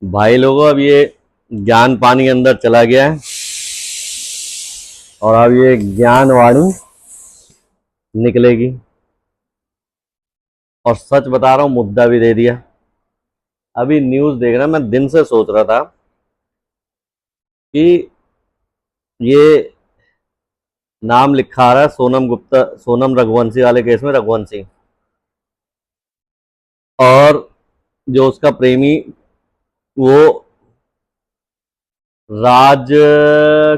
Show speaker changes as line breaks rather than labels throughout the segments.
भाई लोगों, अब ये ज्ञान पानी अंदर चला गया है और अब ये ज्ञान वाणी निकलेगी। और सच बता रहा हूं, मुद्दा भी दे दिया। अभी न्यूज़ देख रहा, मैं दिन से सोच रहा था कि ये नाम लिखा आ रहा है सोनम गुप्ता, सोनम रघुवंशी वाले केस में रघुवंशी, और जो उसका प्रेमी वो राज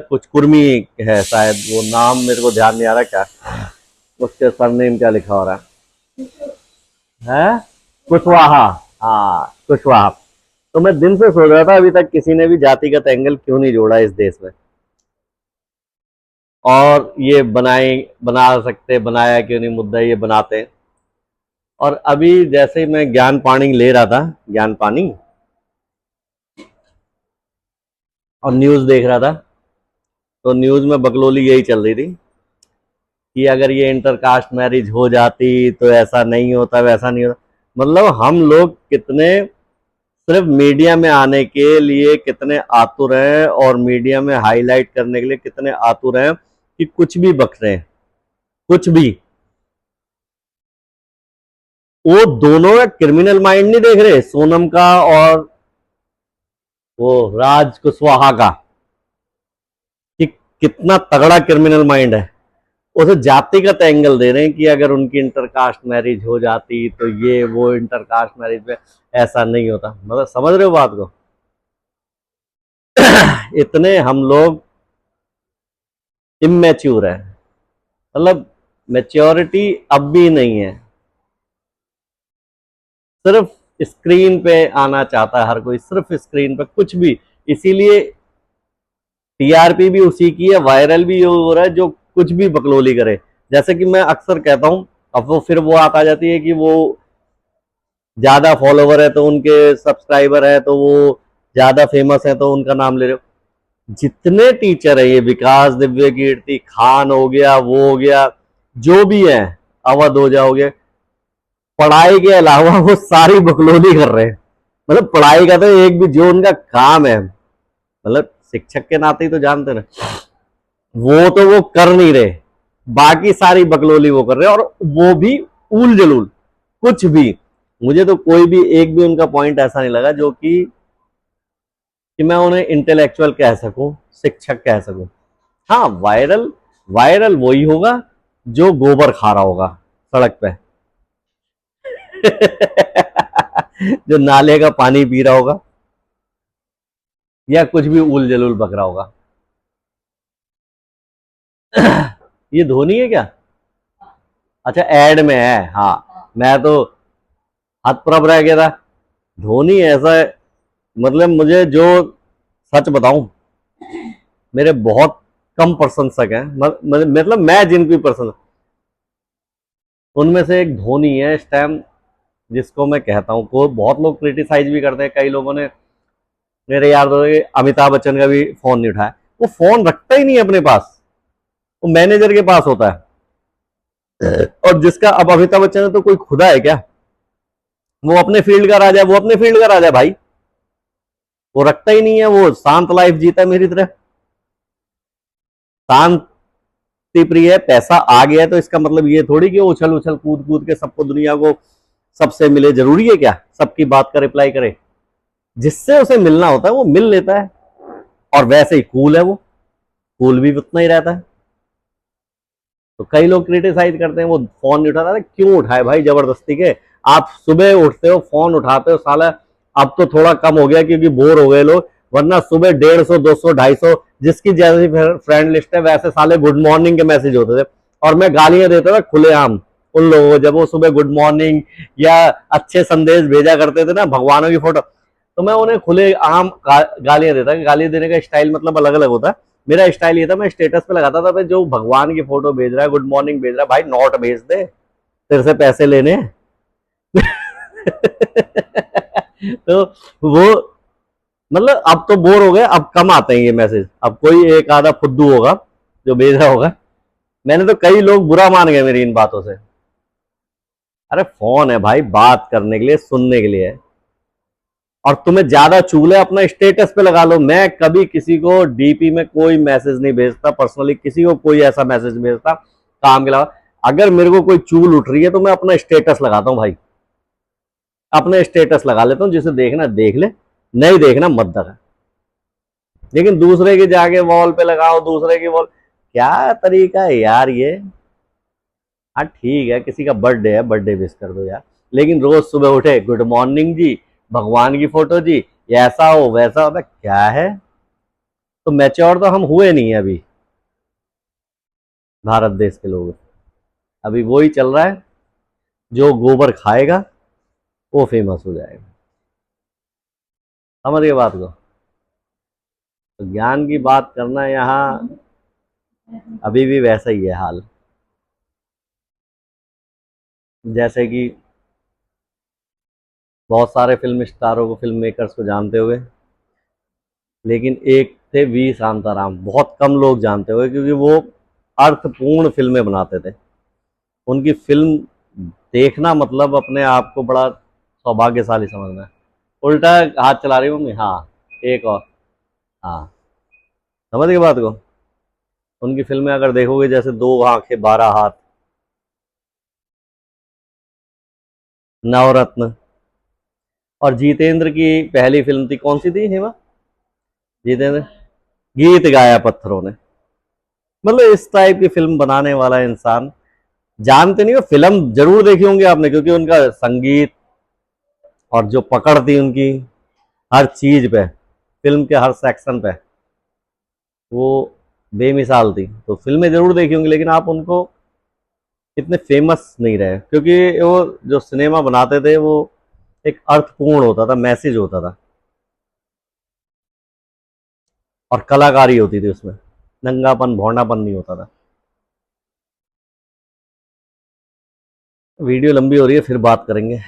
कुछ कुर्मी है शायद, वो नाम मेरे को ध्यान नहीं आ रहा क्या उसके सरनेम क्या लिखा हो रहा है कुशवाहा। हाँ, कुशवाहा। तो मैं दिन से सोच रहा था, अभी तक किसी ने भी जातिगत एंगल क्यों नहीं जोड़ा इस देश में, और ये बना सकते, बनाया क्यों नहीं मुद्दा, ये बनाते हैं। और अभी जैसे ही मैं ज्ञान पानी ले रहा था, ज्ञान पानी, और न्यूज़ देख रहा था, तो न्यूज़ में बकलोली यही चल रही थी कि अगर ये इंटरकास्ट मैरिज हो जाती तो ऐसा नहीं होता, वैसा नहीं होता। मतलब हम लोग कितने सिर्फ मीडिया में आने के लिए कितने आतुर हैं, और मीडिया में हाईलाइट करने के लिए कितने आतुर हैं कि कुछ भी बक रहे हैं, कुछ भी। वो दोनों का क्रिमिनल माइंड नहीं देख रहे, सोनम का और वो राज कुशवाहा का, कि कितना तगड़ा क्रिमिनल माइंड है। उसे जातिगत एंगल दे रहे हैं कि अगर उनकी इंटरकास्ट मैरिज हो जाती तो ये वो इंटरकास्ट मैरिज में ऐसा नहीं होता। मतलब समझ रहे हो बात को? इतने हम लोग इमेच्योर है, मतलब मेच्योरिटी अब भी नहीं है। सिर्फ स्क्रीन पे आना चाहता है हर कोई, सिर्फ स्क्रीन पे कुछ भी। इसीलिए टीआरपी भी उसी की है, वायरल भी हो रहा है जो कुछ भी बकलोली करे। जैसे कि मैं अक्सर कहता हूं, अब वो फिर वो आता जाती है कि वो ज्यादा फॉलोवर है तो उनके सब्सक्राइबर है तो वो ज्यादा फेमस है तो उनका नाम ले रहे हो। जितने टीचर है, ये विकास दिव्य कीर्ति खान हो गया, वो हो गया, जो भी है, अवध ओझा हो गया, पढ़ाई के अलावा वो सारी बकलोली कर रहे हैं। मतलब पढ़ाई का तो एक भी, जो उनका काम है, मतलब शिक्षक के नाते ही तो जानते ना, वो तो वो कर नहीं रहे, बाकी सारी बकलोली वो कर रहे हैं, और वो भी उल जलूल कुछ भी। मुझे तो कोई भी एक भी उनका पॉइंट ऐसा नहीं लगा जो कि मैं उन्हें इंटेलेक्चुअल कह सकूं, शिक्षक कह सकूं। हाँ, वायरल वायरल वही होगा जो गोबर खा रहा होगा सड़क पे। जो नाले का पानी पी रहा होगा, या कुछ भी उल जलूल बक रहा होगा। ये धोनी है क्या? अच्छा, एड में है। हाँ, मैं तो हतप्रभ रह गया था। धोनी ऐसा है, मतलब मुझे जो, सच बताऊं, मेरे बहुत कम प्रशंसक हैं, मतलब मैं जिनकी पसंद, उनमें से एक धोनी है इस टाइम, जिसको मैं कहता हूँ। को बहुत लोग क्रिटिसाइज भी करते हैं, कई लोगों ने, मेरे यार दोस्त के अमिताभ बच्चन का भी फोन नहीं उठाया। वो फोन रखता ही नहीं है अपने पास, वो मैनेजर के पास होता है। और जिसका, अब अमिताभ बच्चन है तो कोई खुदा है क्या? वो अपने फील्ड का राजा है, वो अपने फील्ड का राजा है भाई। वो रखता ही नहीं है, वो शांत लाइफ जीता है मेरी तरह, शांति प्रिय है। पैसा आ गया है तो इसका मतलब ये थोड़ी कि उछल उछल कूद कूद के सबको, दुनिया को सबसे मिले। जरूरी है क्या सबकी बात का रिप्लाई करे? जिससे उसे मिलना होता है वो मिल लेता है, और वैसे ही कूल है वो, कूल भी उतना ही रहता है। तो कई लोग क्रिटिसाइज करते हैं वो फोन नहीं उठाता। क्यों उठाए भाई जबरदस्ती के? आप सुबह उठते हो, फोन उठाते हो, साला अब तो थोड़ा कम हो गया क्योंकि बोर हो गए लोग, वरना सुबह 150, 200, 250 जिसकी जैसी फ्रेंड लिस्ट है वैसे साले गुड मॉर्निंग के मैसेज होते थे। और मैं गालियां देता था खुलेआम उन लोगों को, जब वो सुबह गुड मॉर्निंग या अच्छे संदेश भेजा करते थे ना, भगवानों की फोटो, तो मैं उन्हें खुले आम गालियां देता। गाली देने का स्टाइल मतलब अलग अलग होता है। मेरा स्टाइल ये था, मैं स्टेटस पे लगाता था, जो भगवान की फोटो भेज रहा है, गुड मॉर्निंग भेज रहा है, भाई नोट भेज दे, तेरे से पैसे लेने। तो वो, मतलब अब तो बोर हो गए, अब कम आते हैं ये मैसेज। अब कोई एक आधा फुद्दू होगा जो भेज रहा होगा। मैंने तो, कई लोग बुरा मान गए मेरी इन बातों से। अरे फोन है भाई, बात करने के लिए, सुनने के लिए है। और तुम्हें ज्यादा चूल है अपना स्टेटस पे लगा लो। मैं कभी किसी को डीपी में कोई मैसेज नहीं भेजता, पर्सनली किसी को कोई ऐसा मैसेज नहीं भेजता काम के अलावा। अगर मेरे को कोई चूल उठ रही है तो मैं अपना स्टेटस लगाता हूँ भाई, अपने स्टेटस लगा लेता हूँ, जिसे देखना देख ले, नहीं देखना मत दगा। लेकिन दूसरे के जाके वॉल पे लगाओ, दूसरे की वॉल, क्या तरीका है यार ये। हाँ ठीक है, किसी का बर्थडे है, बर्थडे विश कर दो यार, लेकिन रोज सुबह उठे गुड मॉर्निंग जी, भगवान की फोटो जी, ये ऐसा हो वैसा हो, क्या है। तो मैच्योर तो हम हुए नहीं है अभी, भारत देश के लोग। अभी वही चल रहा है, जो गोबर खाएगा वो फेमस हो जाएगा। समझ गए बात को। तो ज्ञान की बात करना यहाँ अभी भी वैसा ही है हाल, जैसे कि बहुत सारे फिल्म स्टारों को, फिल्म मेकर्स को जानते हुए, लेकिन एक थे वी शांताराम, बहुत कम लोग जानते हुए, क्योंकि वो अर्थपूर्ण फिल्में बनाते थे। उनकी फिल्म देखना मतलब अपने आप को बड़ा सौभाग्यशाली समझना है। उल्टा हाथ चला रही हूँ मम्मी, हाँ एक और, हाँ समझ गए बात को। उनकी फिल्में अगर देखोगे, जैसे दो आंखें 12 हाथ, नवरत्न, और जितेंद्र की पहली फिल्म थी, कौन सी थी हेमा, जितेंद्र, गीत गाया पत्थरों ने। मतलब इस टाइप की फिल्म बनाने वाला इंसान, जानते नहीं हो, फिल्म जरूर देखी होंगी आपने, क्योंकि उनका संगीत और जो पकड़ थी उनकी हर चीज पे, फिल्म के हर सेक्शन पे, वो बेमिसाल थी। तो फिल्में जरूर देखी होंगी, लेकिन आप उनको इतने फेमस नहीं रहे, क्योंकि वो जो सिनेमा बनाते थे वो एक अर्थपूर्ण होता था, मैसेज होता था, और कलाकारी होती थी उसमें, नंगापन भौंडापन नहीं होता था। वीडियो लंबी हो रही है, फिर बात करेंगे।